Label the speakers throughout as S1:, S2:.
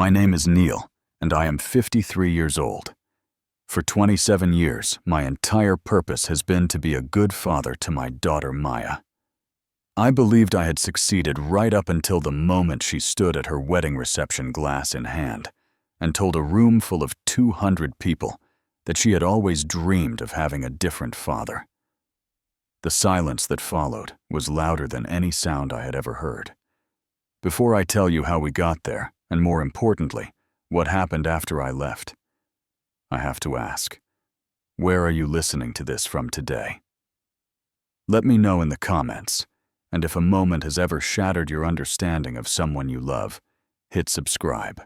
S1: My name is Neil, and I am 53 years old. For 27 years, my entire purpose has been to be a good father to my daughter Maya. I believed I had succeeded right up until the moment she stood at her wedding reception, glass in hand, and told a room full of 200 people that she had always dreamed of having a different father. The silence that followed was louder than any sound I had ever heard. Before I tell you how we got there, and more importantly, what happened after I left, I have to ask, where are you listening to this from today? Let me know in the comments, and if a moment has ever shattered your understanding of someone you love, hit subscribe.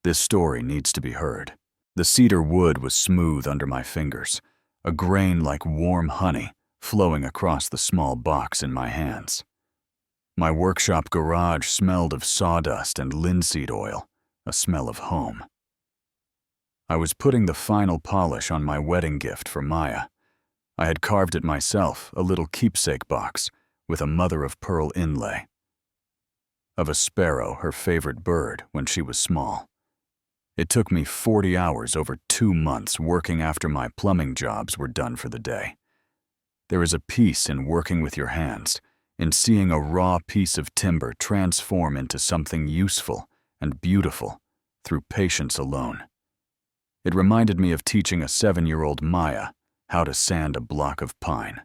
S1: This story needs to be heard. The cedar wood was smooth under my fingers, a grain like warm honey flowing across the small box in my hands. My workshop garage smelled of sawdust and linseed oil, a smell of home. I was putting the final polish on my wedding gift for Maya. I had carved it myself, a little keepsake box with a mother-of-pearl inlay of a sparrow, her favorite bird when she was small. It took me 40 hours over 2 months working after my plumbing jobs were done for the day. There is a peace in working with your hands, in seeing a raw piece of timber transform into something useful and beautiful through patience alone. It reminded me of teaching a 7-year-old Maya how to sand a block of pine.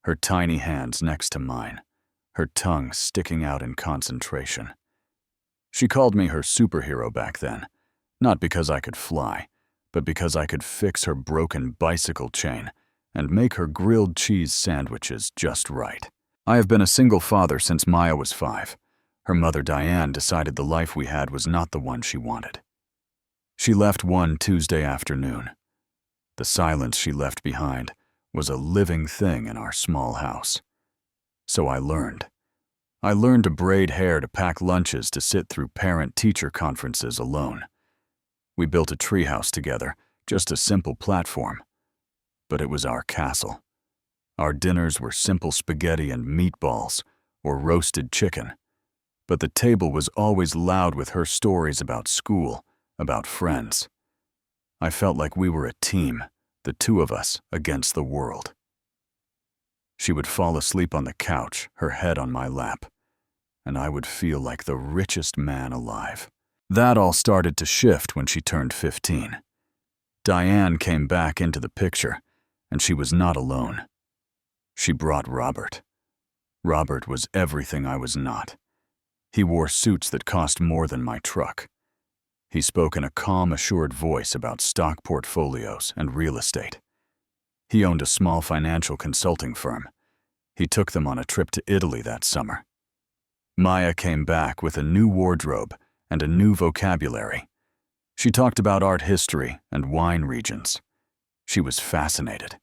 S1: Her tiny hands next to mine, her tongue sticking out in concentration. She called me her superhero back then, not because I could fly, but because I could fix her broken bicycle chain and make her grilled cheese sandwiches just right. I have been a single father since Maya was 5. Her mother Diane decided the life we had was not the one she wanted. She left one Tuesday afternoon. The silence she left behind was a living thing in our small house. So I learned. I learned to braid hair, to pack lunches, to sit through parent-teacher conferences alone. We built a treehouse together, just a simple platform. But it was our castle. Our dinners were simple spaghetti and meatballs, or roasted chicken. But the table was always loud with her stories about school, about friends. I felt like we were a team, the two of us against the world. She would fall asleep on the couch, her head on my lap, and I would feel like the richest man alive. That all started to shift when she turned 15. Diane came back into the picture, and she was not alone. She brought Robert. Robert was everything I was not. He wore suits that cost more than my truck. He spoke in a calm, assured voice about stock portfolios and real estate. He owned a small financial consulting firm. He took them on a trip to Italy that summer. Maya came back with a new wardrobe and a new vocabulary. She talked about art history and wine regions. She was fascinated.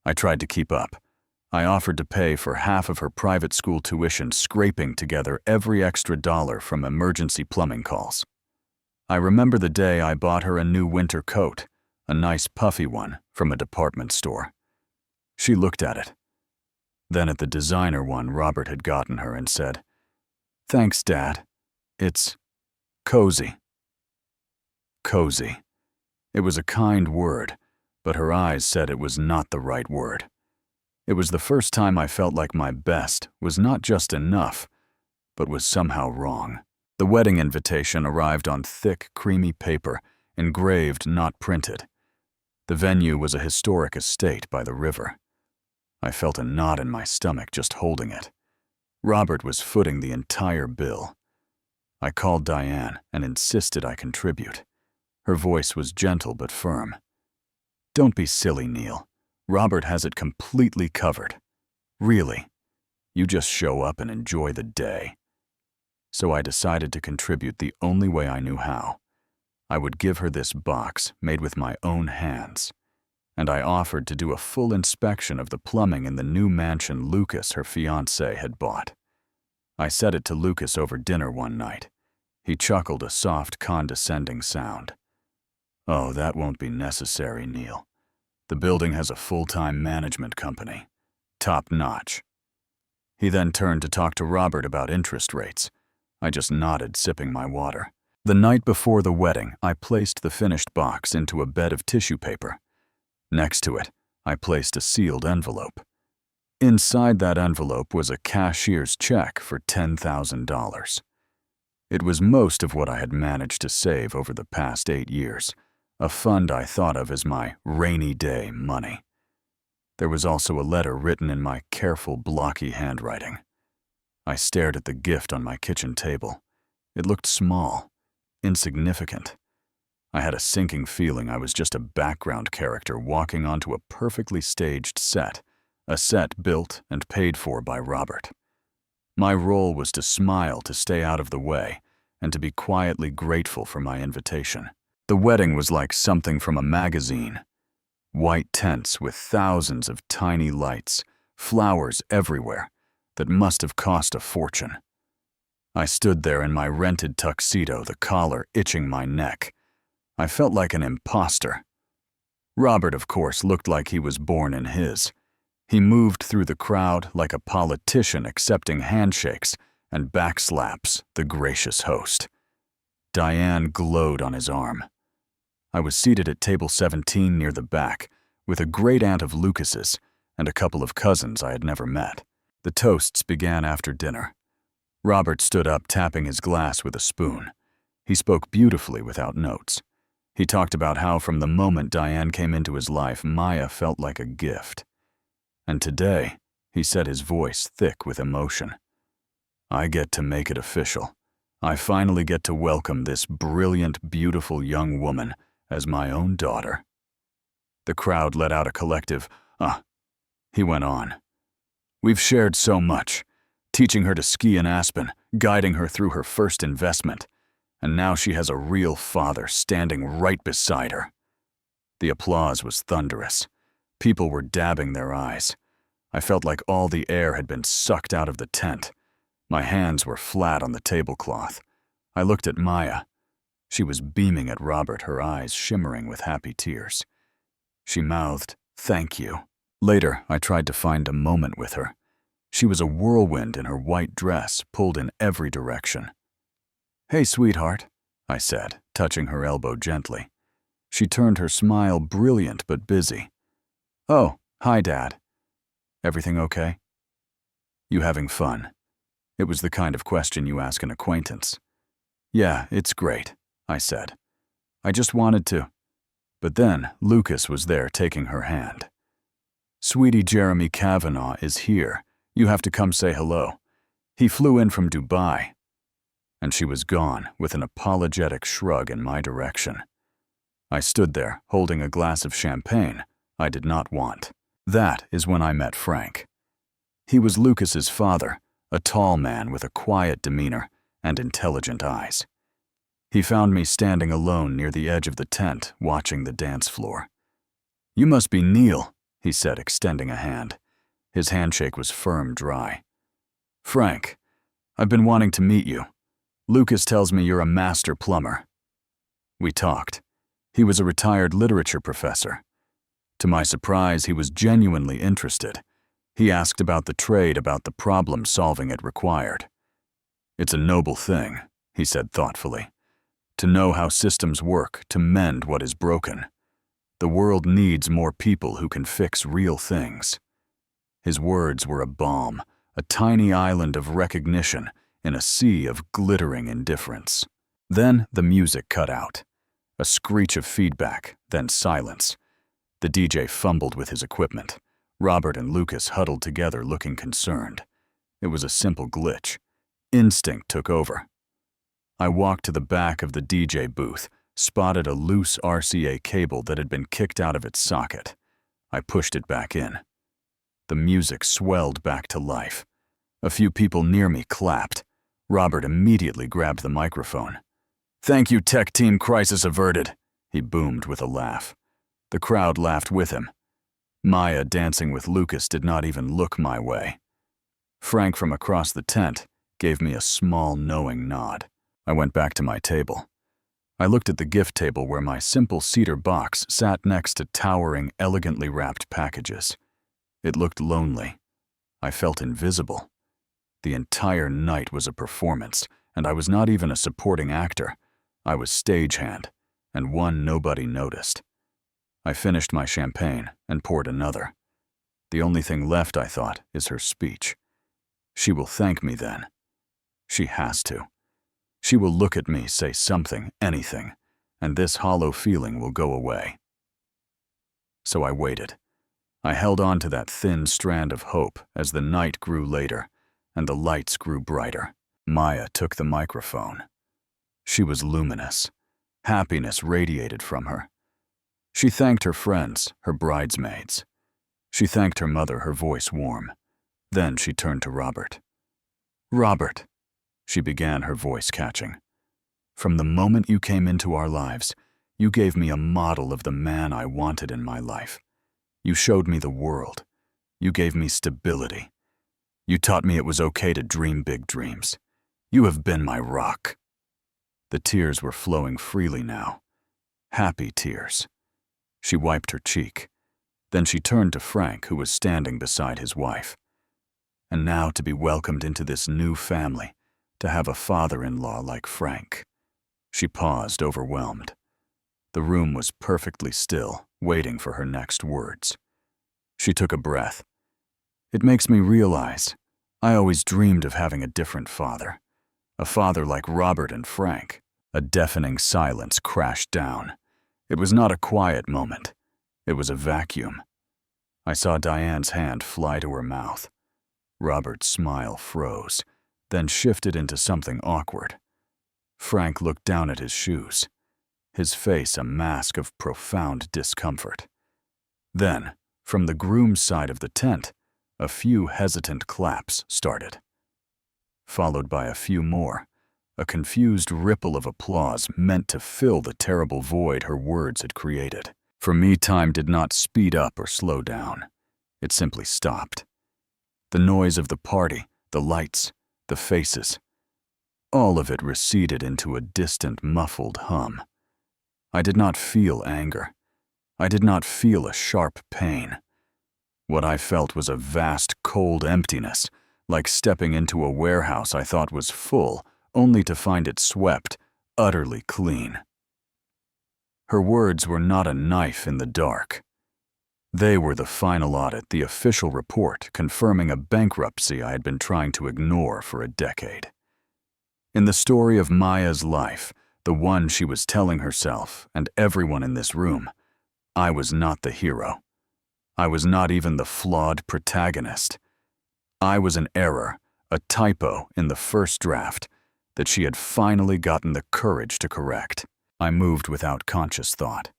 S1: I tried to keep up. I offered to pay for half of her private school tuition, scraping together every extra dollar from emergency plumbing calls. I remember the day I bought her a new winter coat, a nice puffy one from a department store. She looked at it, then at the designer one Robert had gotten her, and said, "Thanks, Dad. It's cozy." Cozy. It was a kind word, but her eyes said it was not the right word. It was the first time I felt like my best was not just enough, but was somehow wrong. The wedding invitation arrived on thick, creamy paper, engraved, not printed. The venue was a historic estate by the river. I felt a knot in my stomach just holding it. Robert was footing the entire bill. I called Diane and insisted I contribute. Her voice was gentle but firm. "Don't be silly, Neil. Robert has it completely covered. Really. You just show up and enjoy the day." So I decided to contribute the only way I knew how. I would give her this box made with my own hands, and I offered to do a full inspection of the plumbing in the new mansion Lucas, her fiancé, had bought. I said it to Lucas over dinner one night. He chuckled a soft, condescending sound. "Oh, that won't be necessary, Neil. The building has a full-time management company. Top notch." He then turned to talk to Robert about interest rates. I just nodded, sipping my water. The night before the wedding, I placed the finished box into a bed of tissue paper. Next to it, I placed a sealed envelope. Inside that envelope was a cashier's check for $10,000. It was most of what I had managed to save over the past 8 years, a fund I thought of as my rainy day money. There was also a letter written in my careful, blocky handwriting. I stared at the gift on my kitchen table. It looked small, insignificant. I had a sinking feeling I was just a background character walking onto a perfectly staged set, a set built and paid for by Robert. My role was to smile to stay out of the way and to be quietly grateful for my invitation. The wedding was like something from a magazine. White tents with thousands of tiny lights, flowers everywhere, that must have cost a fortune. I stood there in my rented tuxedo, the collar itching my neck. I felt like an imposter. Robert, of course, looked like he was born in his. He moved through the crowd like a politician accepting handshakes and backslaps the gracious host. Diane glowed on his arm. I was seated at table 17 near the back with a great-aunt of Lucas's and a couple of cousins I had never met. The toasts began after dinner. Robert stood up, tapping his glass with a spoon. He spoke beautifully without notes. He talked about how from the moment Diane came into his life, Maya felt like a gift. And today, he said, his voice thick with emotion, I get to make it official. I finally get to welcome this brilliant, beautiful young woman as my own daughter. The crowd let out a collective, He went on. We've shared so much, teaching her to ski in Aspen, guiding her through her first investment, and now she has a real father standing right beside her. The applause was thunderous. People were dabbing their eyes. I felt like all the air had been sucked out of the tent. My hands were flat on the tablecloth. I looked at Maya. She was beaming at Robert, her eyes shimmering with happy tears. She mouthed, "Thank you." Later, I tried to find a moment with her. She was a whirlwind in her white dress, pulled in every direction. "Hey, sweetheart," I said, touching her elbow gently. She turned her smile brilliant but busy. "Oh, hi, Dad. Everything okay? You having fun?" It was the kind of question you ask an acquaintance. "Yeah, it's great," I said. "I just wanted to." But then Lucas was there taking her hand. "Sweetie, Jeremy Kavanaugh is here. You have to come say hello. He flew in from Dubai." And she was gone with an apologetic shrug in my direction. I stood there, holding a glass of champagne I did not want. That is when I met Frank. He was Lucas's father, a tall man with a quiet demeanor and intelligent eyes. He found me standing alone near the edge of the tent, watching the dance floor. "You must be Neil," he said, extending a hand. His handshake was firm, dry. "Frank, I've been wanting to meet you. Lucas tells me you're a master plumber." We talked. He was a retired literature professor. To my surprise, he was genuinely interested. He asked about the trade, about the problem-solving it required. "It's a noble thing," he said thoughtfully, "to know how systems work, to mend what is broken. The world needs more people who can fix real things." His words were a balm, a tiny island of recognition in a sea of glittering indifference. Then the music cut out. A screech of feedback, then silence. The DJ fumbled with his equipment. Robert and Lucas huddled together, looking concerned. It was a simple glitch. Instinct took over. I walked to the back of the DJ booth, spotted a loose RCA cable that had been kicked out of its socket. I pushed it back in. The music swelled back to life. A few people near me clapped. Robert immediately grabbed the microphone. "Thank you, tech team, crisis averted," he boomed with a laugh. The crowd laughed with him. Maya, dancing with Lucas, did not even look my way. Frank from across the tent gave me a small, knowing nod. I went back to my table. I looked at the gift table where my simple cedar box sat next to towering, elegantly wrapped packages. It looked lonely. I felt invisible. The entire night was a performance, and I was not even a supporting actor. I was stagehand, and one nobody noticed. I finished my champagne and poured another. The only thing left, I thought, is her speech. She will thank me then. She has to. She will look at me, say something, anything, and this hollow feeling will go away. So I waited. I held on to that thin strand of hope as the night grew later and the lights grew brighter. Maya took the microphone. She was luminous. Happiness radiated from her. She thanked her friends, her bridesmaids. She thanked her mother, her voice warm. Then she turned to Robert. "Robert," she began, her voice catching. "From the moment you came into our lives, you gave me a model of the man I wanted in my life. You showed me the world. You gave me stability. You taught me it was okay to dream big dreams. You have been my rock." The tears were flowing freely now. Happy tears. She wiped her cheek. Then she turned to Frank, who was standing beside his wife. And now to be welcomed into this new family, to have a father-in-law like Frank. She paused, overwhelmed. The room was perfectly still, waiting for her next words. She took a breath. "It makes me realize I always dreamed of having a different father. A father like Robert and Frank." A deafening silence crashed down. It was not a quiet moment. It was a vacuum. I saw Diane's hand fly to her mouth. Robert's smile froze, then shifted into something awkward. Frank looked down at his shoes, his face a mask of profound discomfort. Then, from the groom's side of the tent, a few hesitant claps started. Followed by a few more, a confused ripple of applause meant to fill the terrible void her words had created. For me, time did not speed up or slow down. It simply stopped. The noise of the party, the lights, the faces, all of it receded into a distant, muffled hum. I did not feel anger. I did not feel a sharp pain. What I felt was a vast, cold emptiness, like stepping into a warehouse I thought was full, only to find it swept, utterly clean. Her words were not a knife in the dark. They were the final audit, the official report confirming a bankruptcy I had been trying to ignore for a decade. In the story of Maya's life, the one she was telling herself and everyone in this room, I was not the hero. I was not even the flawed protagonist. I was an error, a typo in the first draft that she had finally gotten the courage to correct. I moved without conscious thought.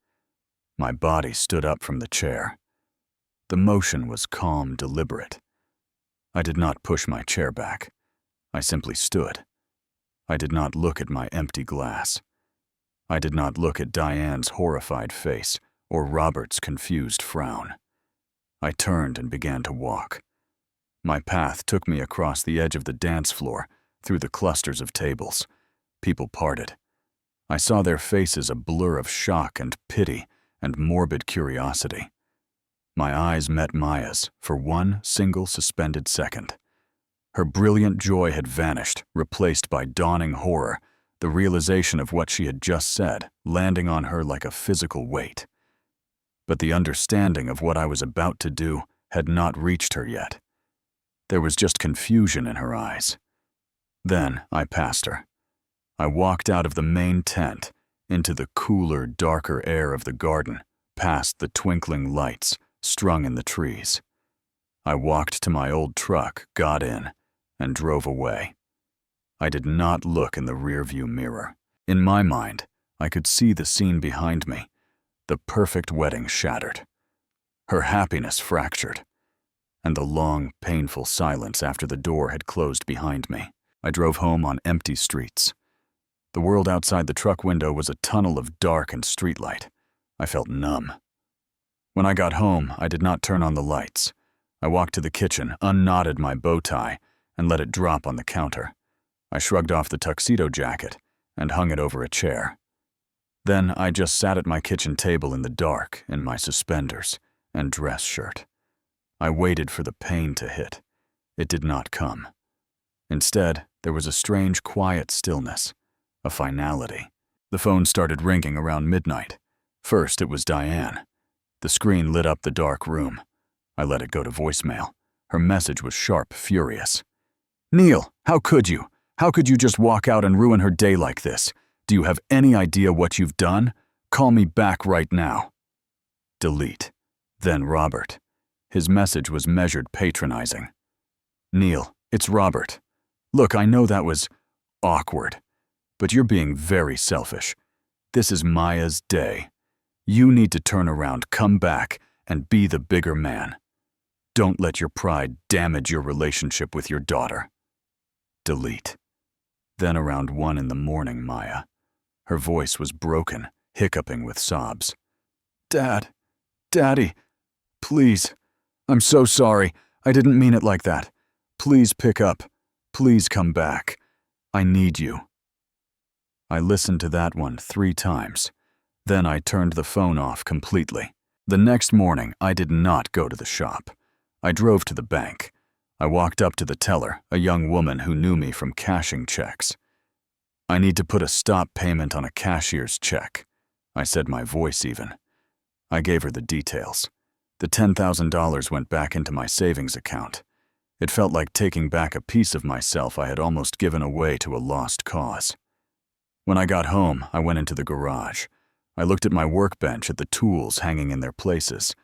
S1: My body stood up from the chair. The motion was calm, deliberate. I did not push my chair back. I simply stood. I did not look at my empty glass. I did not look at Diane's horrified face or Robert's confused frown. I turned and began to walk. My path took me across the edge of the dance floor, through the clusters of tables. People parted. I saw their faces a blur of shock and pity and morbid curiosity. My eyes met Maya's for one single suspended second. Her brilliant joy had vanished, replaced by dawning horror, the realization of what she had just said, landing on her like a physical weight. But the understanding of what I was about to do had not reached her yet. There was just confusion in her eyes. Then I passed her. I walked out of the main tent, into the cooler, darker air of the garden, past the twinkling lights strung in the trees. I walked to my old truck, got in, and drove away. I did not look in the rearview mirror. In my mind, I could see the scene behind me, the perfect wedding shattered, her happiness fractured, and the long, painful silence after the door had closed behind me. I drove home on empty streets. The world outside the truck window was a tunnel of dark and streetlight. I felt numb. When I got home, I did not turn on the lights. I walked to the kitchen, unknotted my bow tie, and let it drop on the counter. I shrugged off the tuxedo jacket and hung it over a chair. Then I just sat at my kitchen table in the dark in my suspenders and dress shirt. I waited for the pain to hit. It did not come. Instead, there was a strange, quiet stillness, a finality. The phone started ringing around midnight. First, it was Diane. The screen lit up the dark room. I let it go to voicemail. Her message was sharp, furious. "Neil, how could you? How could you just walk out and ruin her day like this? Do you have any idea what you've done? Call me back right now." Delete. Then Robert. His message was measured, patronizing. "Neil, it's Robert. Look, I know that was awkward, but you're being very selfish. This is Maya's day. You need to turn around, come back, and be the bigger man. Don't let your pride damage your relationship with your daughter." Delete. Then around 1 in the morning, Maya. Her voice was broken, hiccuping with sobs. "Dad, Daddy, please. I'm so sorry. I didn't mean it like that. Please pick up. Please come back. I need you." I listened to that one 3 times. Then I turned the phone off completely. The next morning, I did not go to the shop. I drove to the bank. I walked up to the teller, a young woman who knew me from cashing checks. "I need to put a stop payment on a cashier's check." I said, my voice even. I gave her the details. The $10,000 went back into my savings account. It felt like taking back a piece of myself I had almost given away to a lost cause. When I got home, I went into the garage. I looked at my workbench at the tools hanging in their places.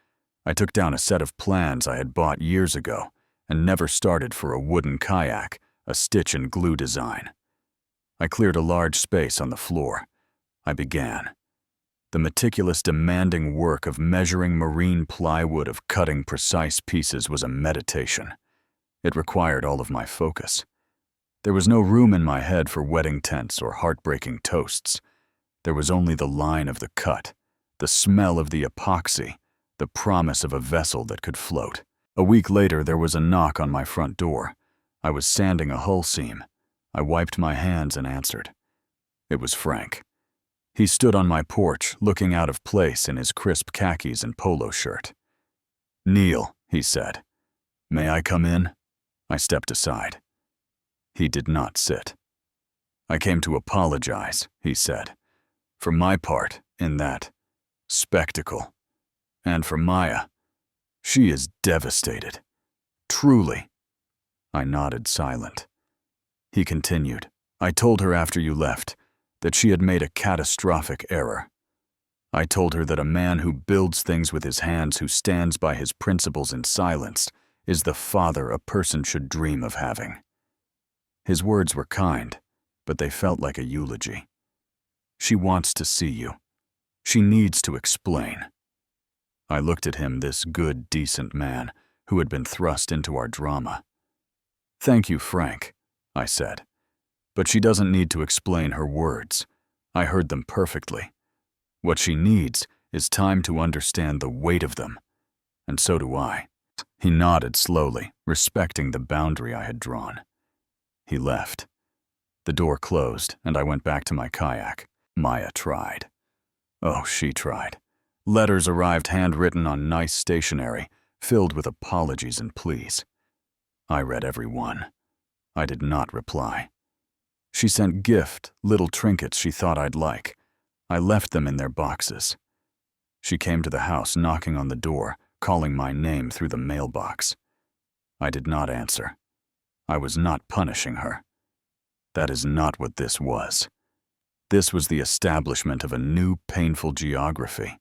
S1: I took down a set of plans I had bought years ago and never started for a wooden kayak, a stitch and glue design. I cleared a large space on the floor. I began. The meticulous, demanding work of measuring marine plywood, of cutting precise pieces, was a meditation. It required all of my focus. There was no room in my head for wedding tents or heartbreaking toasts. There was only the line of the cut, the smell of the epoxy, the promise of a vessel that could float. A week later, there was a knock on my front door. I was sanding a hull seam. I wiped my hands and answered. It was Frank. He stood on my porch, looking out of place in his crisp khakis and polo shirt. "Neil," he said. "May I come in?" I stepped aside. He did not sit. "I came to apologize," he said, "for my part in that spectacle. And for Maya. She is devastated. Truly." I nodded, silent. He continued, "I told her after you left that she had made a catastrophic error. I told her that a man who builds things with his hands, who stands by his principles in silence, is the father a person should dream of having." His words were kind, but they felt like a eulogy. "She wants to see you. She needs to explain." I looked at him, this good, decent man who had been thrust into our drama. "Thank you, Frank," I said. "But she doesn't need to explain her words. I heard them perfectly. What she needs is time to understand the weight of them, and so do I." He nodded slowly, respecting the boundary I had drawn. He left. The door closed, and I went back to my kayak. Maya tried. Oh, she tried. Letters arrived handwritten on nice stationery, filled with apologies and pleas. I read every one. I did not reply. She sent little trinkets she thought I'd like. I left them in their boxes. She came to the house, knocking on the door, calling my name through the mailbox. I did not answer. I was not punishing her. That is not what this was. This was the establishment of a new, painful geography.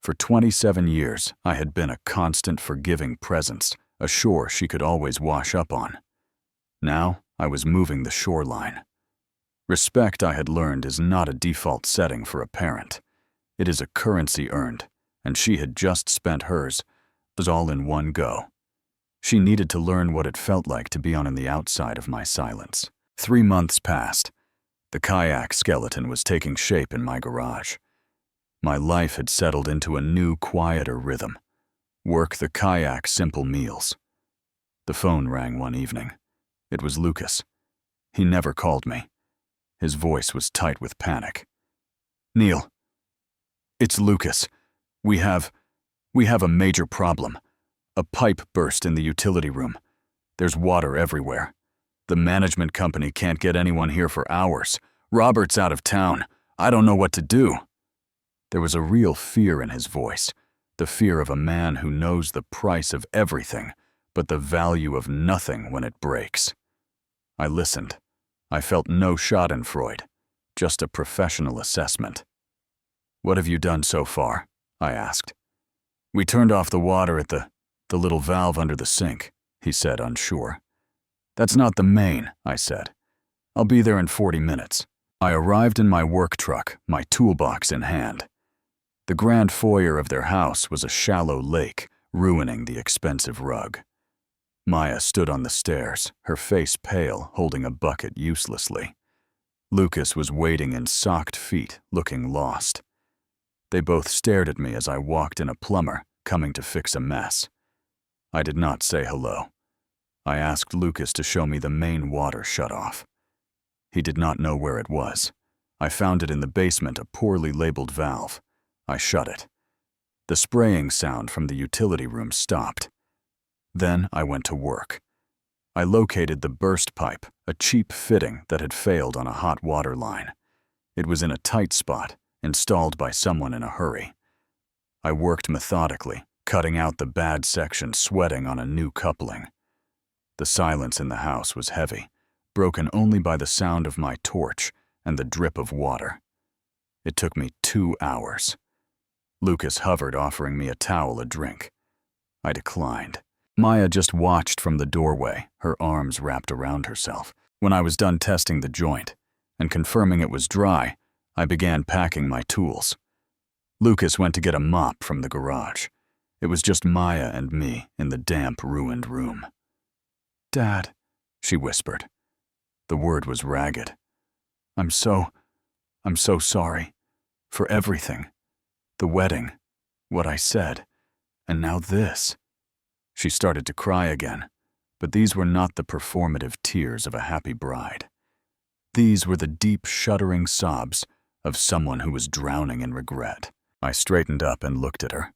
S1: For 27 years, I had been a constant, forgiving presence, a shore she could always wash up on. Now, I was moving the shoreline. Respect, I had learned, is not a default setting for a parent. It is a currency earned, and she had just spent hers, but all in one go. She needed to learn what it felt like to be on the outside of my silence. 3 months passed. The kayak skeleton was taking shape in my garage. My life had settled into a new, quieter rhythm. Work the kayak, simple meals. The phone rang one evening. It was Lucas. He never called me. His voice was tight with panic. "Neil, it's Lucas. We have a major problem. A pipe burst in the utility room. There's water everywhere. The management company can't get anyone here for hours. Robert's out of town. I don't know what to do." There was a real fear in his voice, the fear of a man who knows the price of everything, but the value of nothing when it breaks. I listened. I felt no schadenfreude, just a professional assessment. "What have you done so far?" I asked. "We turned off the water at the little valve under the sink," he said, unsure. "That's not the main," I said. "I'll be there in 40 minutes. I arrived in my work truck, my toolbox in hand. The grand foyer of their house was a shallow lake, ruining the expensive rug. Maya stood on the stairs, her face pale, holding a bucket uselessly. Lucas was waiting in socked feet, looking lost. They both stared at me as I walked in a plumber, coming to fix a mess. I did not say hello. I asked Lucas to show me the main water shutoff. He did not know where it was. I found it in the basement, a poorly labeled valve. I shut it. The spraying sound from the utility room stopped. Then I went to work. I located the burst pipe, a cheap fitting that had failed on a hot water line. It was in a tight spot, installed by someone in a hurry. I worked methodically, cutting out the bad section, sweating on a new coupling. The silence in the house was heavy, broken only by the sound of my torch and the drip of water. It took me 2 hours. Lucas hovered, offering me a towel, a drink. I declined. Maya just watched from the doorway, her arms wrapped around herself. When I was done testing the joint and confirming it was dry, I began packing my tools. Lucas went to get a mop from the garage. It was just Maya and me in the damp, ruined room. "Dad," she whispered. The word was ragged. I'm so sorry. For everything. The wedding. What I said. And now this." She started to cry again, but these were not the performative tears of a happy bride. These were the deep, shuddering sobs of someone who was drowning in regret. I straightened up and looked at her.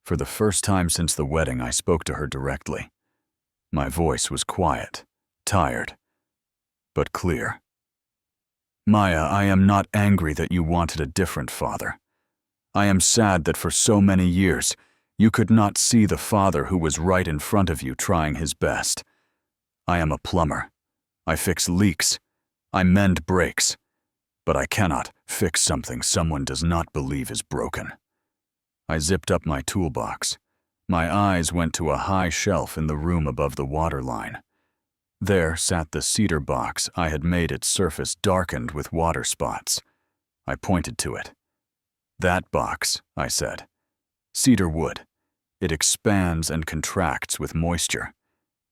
S1: For the first time since the wedding, I spoke to her directly. My voice was quiet, tired, but clear. "Maya, I am not angry that you wanted a different father. I am sad that for so many years, you could not see the father who was right in front of you trying his best. I am a plumber. I fix leaks. I mend breaks. But I cannot fix something someone does not believe is broken." I zipped up my toolbox. My eyes went to a high shelf in the room above the water line. There sat the cedar box I had made its surface darkened with water spots. I pointed to it. "That box," I said. "Cedar wood. It expands and contracts with moisture.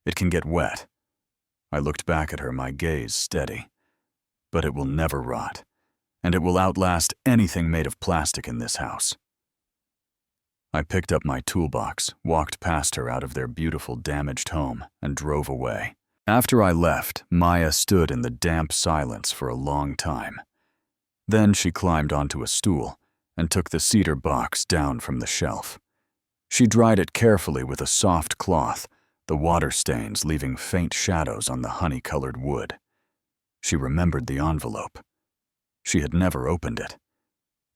S1: It can get wet." I looked back at her, my gaze steady. "But it will never rot, and it will outlast anything made of plastic in this house." I picked up my toolbox, walked past her out of their beautiful damaged home, and drove away. After I left, Maya stood in the damp silence for a long time. Then she climbed onto a stool and took the cedar box down from the shelf. She dried it carefully with a soft cloth, the water stains leaving faint shadows on the honey-colored wood. She remembered the envelope. She had never opened it.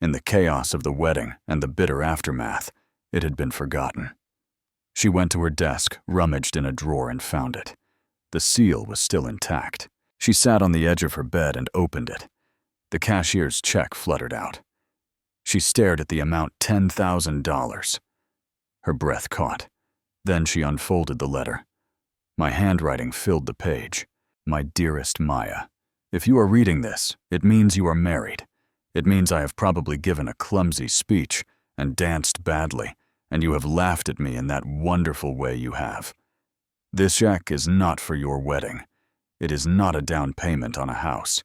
S1: In the chaos of the wedding and the bitter aftermath, it had been forgotten. She went to her desk, rummaged in a drawer, and found it. The seal was still intact. She sat on the edge of her bed and opened it. The cashier's check fluttered out. She stared at the amount, $10,000. Her breath caught. Then she unfolded the letter. My handwriting filled the page. "My dearest Maya, if you are reading this, it means you are married. It means I have probably given a clumsy speech and danced badly, and you have laughed at me in that wonderful way you have. This check is not for your wedding. It is not a down payment on a house.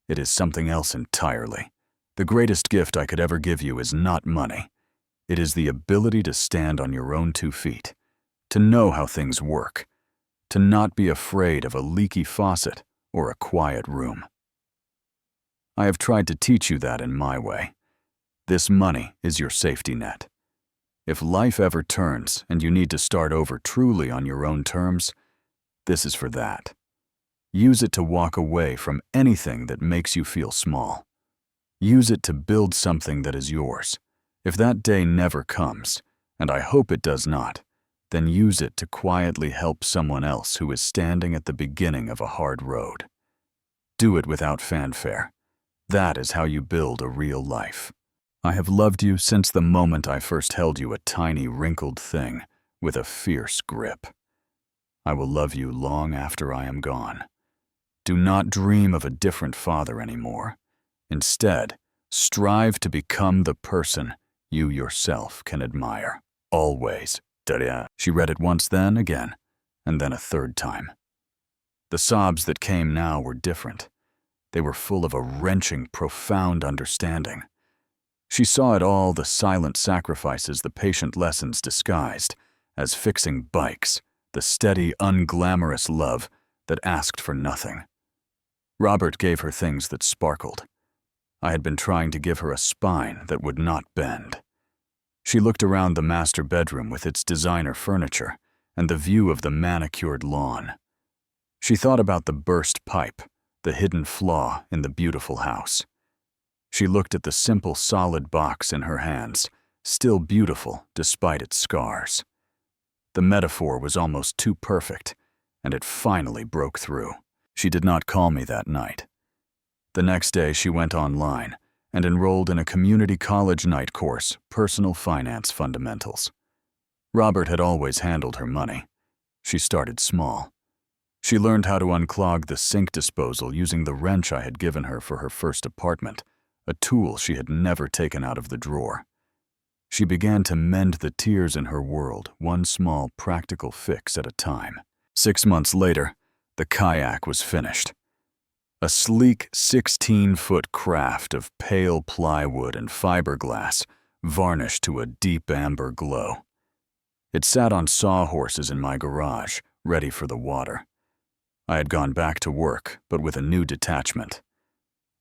S1: It is something else entirely. The greatest gift I could ever give you is not money. It is the ability to stand on your own 2 feet, to know how things work, to not be afraid of a leaky faucet or a quiet room. I have tried to teach you that in my way. This money is your safety net. If life ever turns and you need to start over truly on your own terms, this is for that. Use it to walk away from anything that makes you feel small. Use it to build something that is yours. If that day never comes, and I hope it does not, then use it to quietly help someone else who is standing at the beginning of a hard road. Do it without fanfare. That is how you build a real life. I have loved you since the moment I first held you, a tiny, wrinkled thing with a fierce grip. I will love you long after I am gone. Do not dream of a different father anymore. Instead, strive to become the person you yourself can admire. Always. She read it once, then again, and then a third time. The sobs that came now were different. They were full of a wrenching, profound understanding. She saw it all, the silent sacrifices, the patient lessons disguised as fixing bikes, the steady, unglamorous love that asked for nothing. Robert gave her things that sparkled. I had been trying to give her a spine that would not bend. She looked around the master bedroom with its designer furniture and the view of the manicured lawn. She thought about the burst pipe, the hidden flaw in the beautiful house. She looked at the simple, solid box in her hands, still beautiful despite its scars. The metaphor was almost too perfect, and it finally broke through. She did not call me that night. The next day, she went online and enrolled in a community college night course, Personal Finance Fundamentals. Robert had always handled her money. She started small. She learned how to unclog the sink disposal using the wrench I had given her for her first apartment, a tool she had never taken out of the drawer. She began to mend the tears in her world, one small practical fix at a time. 6 months later, the kayak was finished. A sleek 16-foot craft of pale plywood and fiberglass, varnished to a deep amber glow. It sat on sawhorses in my garage, ready for the water. I had gone back to work, but with a new detachment.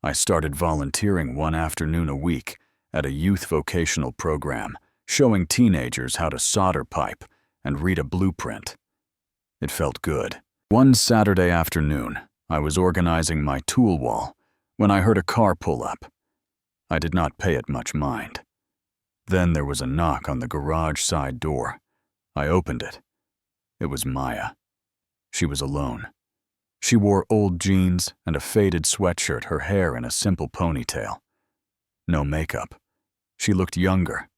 S1: I started volunteering one afternoon a week at a youth vocational program, showing teenagers how to solder pipe and read a blueprint. It felt good. One Saturday afternoon, I was organizing my tool wall when I heard a car pull up. I did not pay it much mind. Then there was a knock on the garage side door. I opened it. It was Maya. She was alone. She wore old jeans and a faded sweatshirt, her hair in a simple ponytail. No makeup. She looked younger.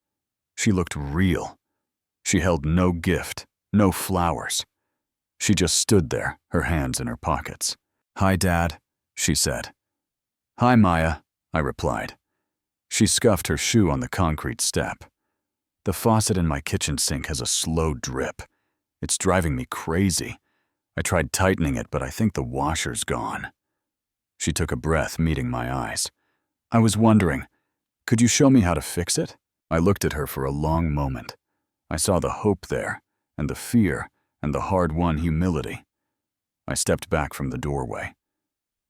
S1: She looked real. She held no gift, no flowers. She just stood there, her hands in her pockets. "Hi, Dad," she said. "Hi, Maya," I replied. She scuffed her shoe on the concrete step. "The faucet in my kitchen sink has a slow drip. It's driving me crazy. I tried tightening it, but I think the washer's gone." She took a breath, meeting my eyes. "I was wondering, could you show me how to fix it?" I looked at her for a long moment. I saw the hope there, and the fear, and the hard-won humility. I stepped back from the doorway.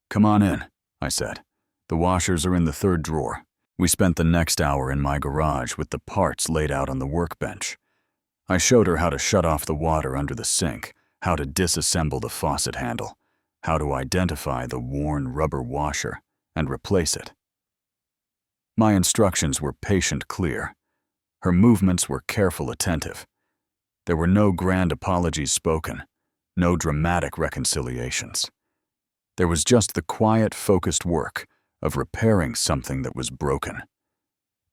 S1: "Come on in," I said. "The washers are in the third drawer." We spent the next hour in my garage with the parts laid out on the workbench. I showed her how to shut off the water under the sink, how to disassemble the faucet handle, how to identify the worn rubber washer and replace it. My instructions were patient, clear. Her movements were careful, attentive. There were no grand apologies spoken, no dramatic reconciliations. There was just the quiet, focused work of repairing something that was broken.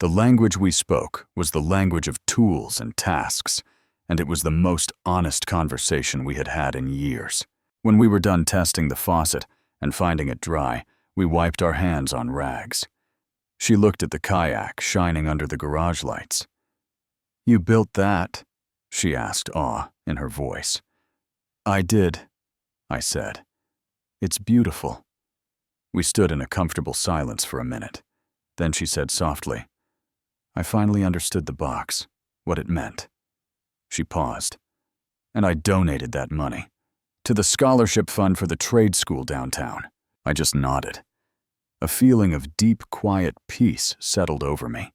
S1: The language we spoke was the language of tools and tasks, and it was the most honest conversation we had had in years. When we were done testing the faucet and finding it dry, we wiped our hands on rags. She looked at the kayak shining under the garage lights. "You built that?" she asked, awe in her voice. "I did," I said. "It's beautiful." We stood in a comfortable silence for a minute. Then she said softly, "I finally understood the box, what it meant." She paused. "And I donated that money to the scholarship fund for the trade school downtown." I just nodded. A feeling of deep, quiet peace settled over me.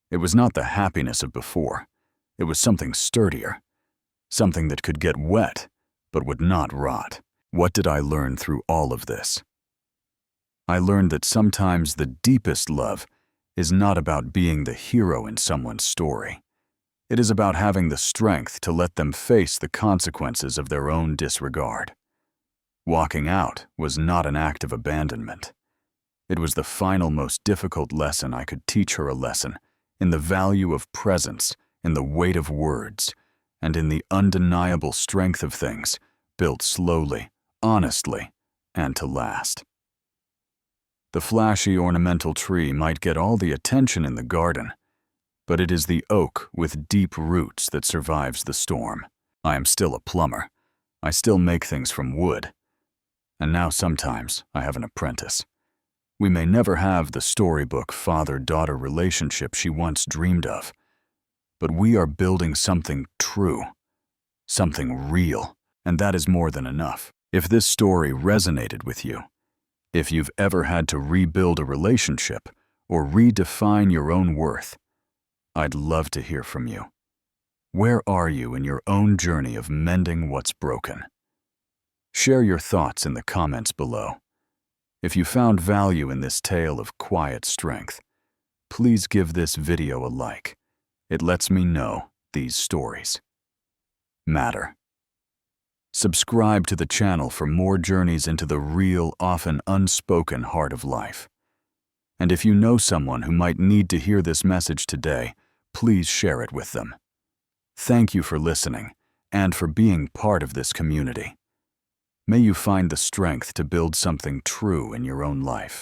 S1: It was not the happiness of before. It was something sturdier, something that could get wet but would not rot. What did I learn through all of this? I learned that sometimes the deepest love is not about being the hero in someone's story. It is about having the strength to let them face the consequences of their own disregard. Walking out was not an act of abandonment. It was the final, most difficult lesson I could teach her, a lesson in the value of presence, in the weight of words, and in the undeniable strength of things built slowly, honestly, and to last. The flashy ornamental tree might get all the attention in the garden, but it is the oak with deep roots that survives the storm. I am still a plumber. I still make things from wood. And now sometimes I have an apprentice. We may never have the storybook father-daughter relationship she once dreamed of, but we are building something true, something real, and that is more than enough. If this story resonated with you, if you've ever had to rebuild a relationship or redefine your own worth, I'd love to hear from you. Where are you in your own journey of mending what's broken? Share your thoughts in the comments below. If you found value in this tale of quiet strength, please give this video a like. It lets me know these stories matter. Subscribe to the channel for more journeys into the real, often unspoken heart of life. And if you know someone who might need to hear this message today, please share it with them. Thank you for listening and for being part of this community. May you find the strength to build something true in your own life.